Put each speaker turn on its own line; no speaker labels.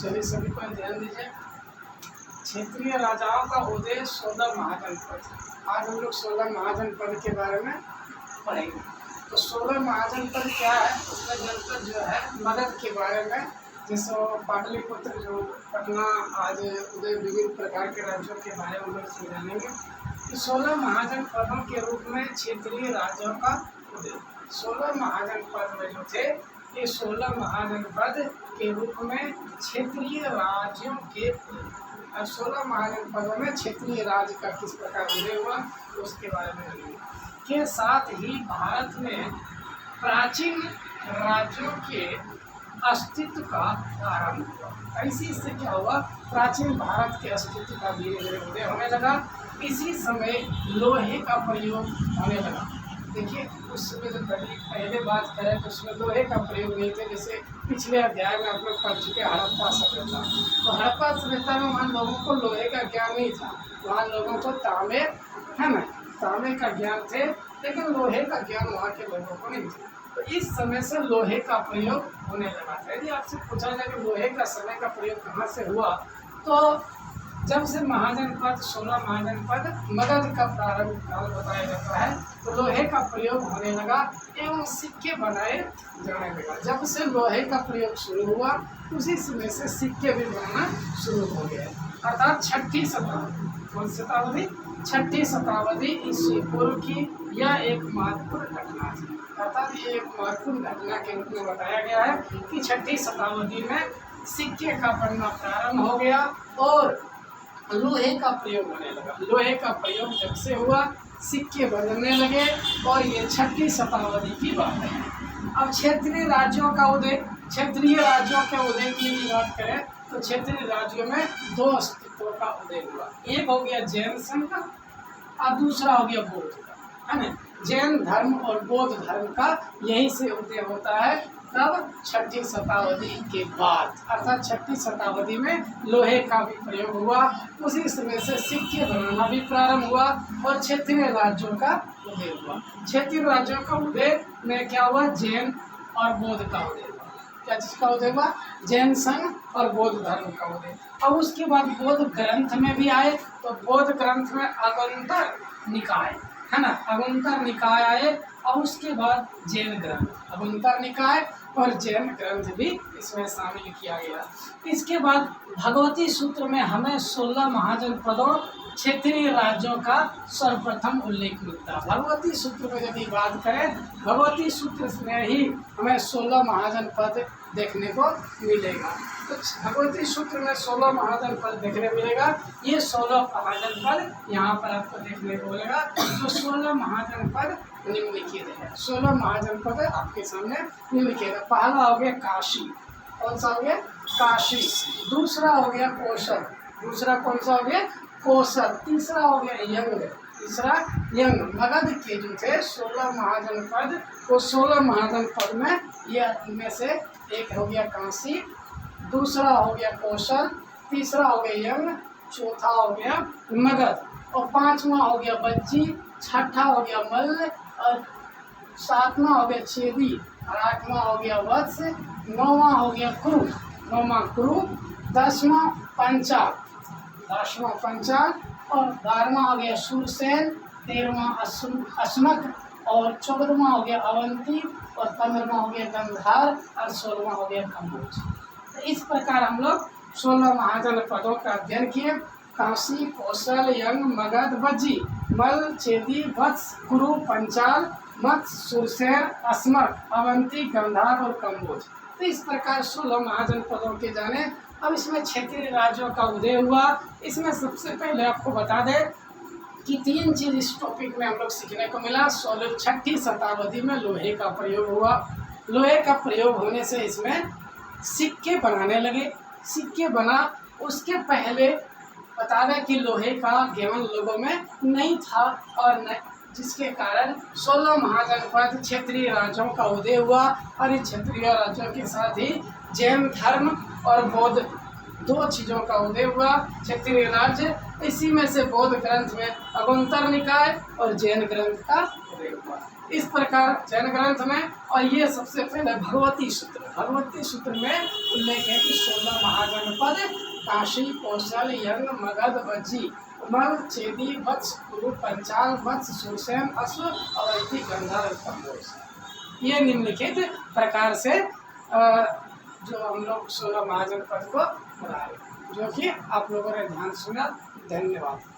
चलिए सभी पर ध्यान दीजिए। क्षेत्रीय राजाओं का उदय 16 महाजनपद। आज हम लोग 16 महाजनपद के बारे में पढ़ेंगे। तो 16 महाजनपद क्या है, उसमें जनपद जो है मगध के बारे में, जैसे पाटलिपुत्र जो पटना आज उदय, विभिन्न प्रकार के राज्यों के बारे में हम लोग समझाएंगे। तो 16 महाजनपदों के रूप में क्षेत्रीय राज्यों का उदय। 16 महाजनपद में जो थे, ये 16 महाजनपद के रूप में क्षेत्रीय राज्यों के 16 महाजनपदों में क्षेत्रीय राज्य का किस प्रकार उदय हुआ उसके बारे में जानेंगे। के साथ ही भारत में प्राचीन राज्यों के अस्तित्व का आरंभ हुआ। इसी से क्या हुआ, प्राचीन भारत के अस्तित्व का धीरे धीरे उदय होने लगा। इसी समय लोहे का प्रयोग होने लगा। देखिए, उस समय जब पहले बात करें तो उसमें लोहे का प्रयोग नहीं थे। जैसे पिछले अध्याय में आप लोग पढ़ चुके हड़प्पा सभ्यता। तो हड़प्पा सभ्यता में वहाँ लोगों को लोहे का ज्ञान नहीं था। वहाँ लोगों को तांबे, है ना, तांबे का ज्ञान थे, लेकिन लोहे का ज्ञान वहाँ के लोगों को नहीं था। तो इस समय से लोहे का प्रयोग होने लगा था। यदि आपसे पूछा जाए कि लोहे का समय का प्रयोग कहाँ से हुआ, तो जब से महाजनपद 16 महाजनपद मगध का प्रारंभ काल बताया जाता है, तो लोहे का प्रयोग होने लगा एवं सिक्के बनाए जाने लगा। जब से लोहे का प्रयोग शुरू हुआ, उसी समय से सिक्के भी बनना शुरू हो गए। अर्थात 6ठी शताब्दी, कौन शताब्दी? 6ठी शताब्दी ईस्वी पूर्व की यह एक महत्वपूर्ण घटना थी। अर्थात ये एक महत्वपूर्ण घटना के रूप में बताया गया है कि 6ठी शताब्दी में सिक्के का बनना प्रारंभ हो गया और लोहे का प्रयोग होने लगा। लोहे का प्रयोग जब से हुआ, सिक्के बनने लगे और ये 6ठी शताब्दी की बात है। अब क्षेत्रीय राज्यों का उदय, क्षेत्रीय राज्यों के उदय की यदि बात करें तो क्षेत्रीय राज्यों में 2 अस्तित्वों का उदय हुआ। एक हो गया जैन संघ का और दूसरा हो गया बौद्ध का, है ना। जैन धर्म और बौद्ध धर्म का यही से उदय होता है। तब 6ठी शताब्दी के बाद, अर्थात 6ठी शताब्दी में लोहे का भी प्रयोग हुआ। उसी समय से सिक्के बनाना भी प्रारंभ हुआ और क्षेत्रीय राज्यों का उदय हुआ। क्षेत्रीय राज्यों का उदय में क्या हुआ, जैन और बौद्ध का उदय हुआ। क्या चीज का उदय हुआ? जैन संघ और बौद्ध धर्म का उदय। और उसके बाद बौद्ध ग्रंथ में भी आए। तो बौद्ध ग्रंथ में अगुंतर निकाय, है ना, अगुंतर निकाय आए और उसके बाद जैन ग्रंथ, अगुंतर निकाय और जैन ग्रंथ भी इसमें शामिल किया गया। इसके बाद भगवती सूत्र में हमें 16 महाजनपदों क्षेत्रीय राज्यों का सर्वप्रथम उल्लेख मिलता है। भगवती सूत्र में यदि बात करें, भगवती सूत्र में ही हमें 16 महाजनपद देखने को मिलेगा। तो भगवती सूत्र में 16 महाजनपद देखने मिलेगा। ये 16 महाजनपद यहाँ पर आपको देखने को मिलेगा। तो 16 महाजनपद निम्नलिखित है। 16 महाजनपद आपके सामने निम्नलिखित है। पहला हो गया काशी। कौन सा हो गया? काशी। दूसरा हो गया कोशल। दूसरा कौन सा हो गया? कोशल। तीसरा हो गया यंग। तीसरा यंग। मगध के जो थे 16 महाजनपद, वो 16 महाजनपद में यह इनमें से एक हो गया काशी, दूसरा हो गया कौशल, तीसरा हो गया यंग, चौथा हो गया मगध और 5वां हो गया बज्जी, 6ठा हो गया मल्ल और 7वां हो गया चेदी और 8वां हो गया वत्स, 9वां हो गया कुरु, 9वां कुरु, 10वां पंचाल, 10वां पंचाल और 12वां हो गया सूरसेन, 13वां अस्मक और 14वां हो गया अवंती और 15वां हो गया गंधार और 16वां हो गया कम्बोज। तो इस प्रकार हम लोग 16 महाजनपदों का अध्ययन किए। काशी, कौशल, यंग, मगध, बज्जी, मल, चेदी, वत्स, कुरु, पंचाल, मत्स, सुरसेन, अस्मक, अवंती, गंधार और कम्बोज। तो इस प्रकार 16 महाजनपदों के जाने। अब इसमें क्षेत्रीय राज्यों का उदय हुआ। इसमें सबसे पहले आपको बता दें कि 3 चीज इस टॉपिक में हम लोग सीखने को मिला। 6ठी शताब्दी में लोहे का प्रयोग हुआ। लोहे का प्रयोग होने से इसमें सिक्के बनाने लगे। सिक्के बना, उसके पहले बता दें कि लोहे का ज्ञान लोगों में नहीं था और जिसके कारण 16 महाजनपद क्षेत्रीय राज्यों का उदय हुआ। और इन क्षेत्रीय राज्यों के साथ ही जैन धर्म और बौद्ध 2 चीज़ों का उदय हुआ। क्षेत्रीय राज्य, इसी में से बौद्ध ग्रंथ में अगुंतर निकाय और जैन ग्रंथ का उदय हुआ। इस प्रकार जैन ग्रंथ में, और ये सबसे पहले भगवती सूत्र में उल्लेख है कि 16 महाजनपद जनपद काशी कौशल यज्ञ मगध वज्जी उमर चेदी वत्स कुरु पंचाल वत्स सुरसेन अश्व अवैति गंधर्व कम्बोज। ये निम्नलिखित प्रकार से जो हम लोग 16 महाजनपद को बनाए, जो कि आप लोगों ने ध्यान सुना। धन्यवाद।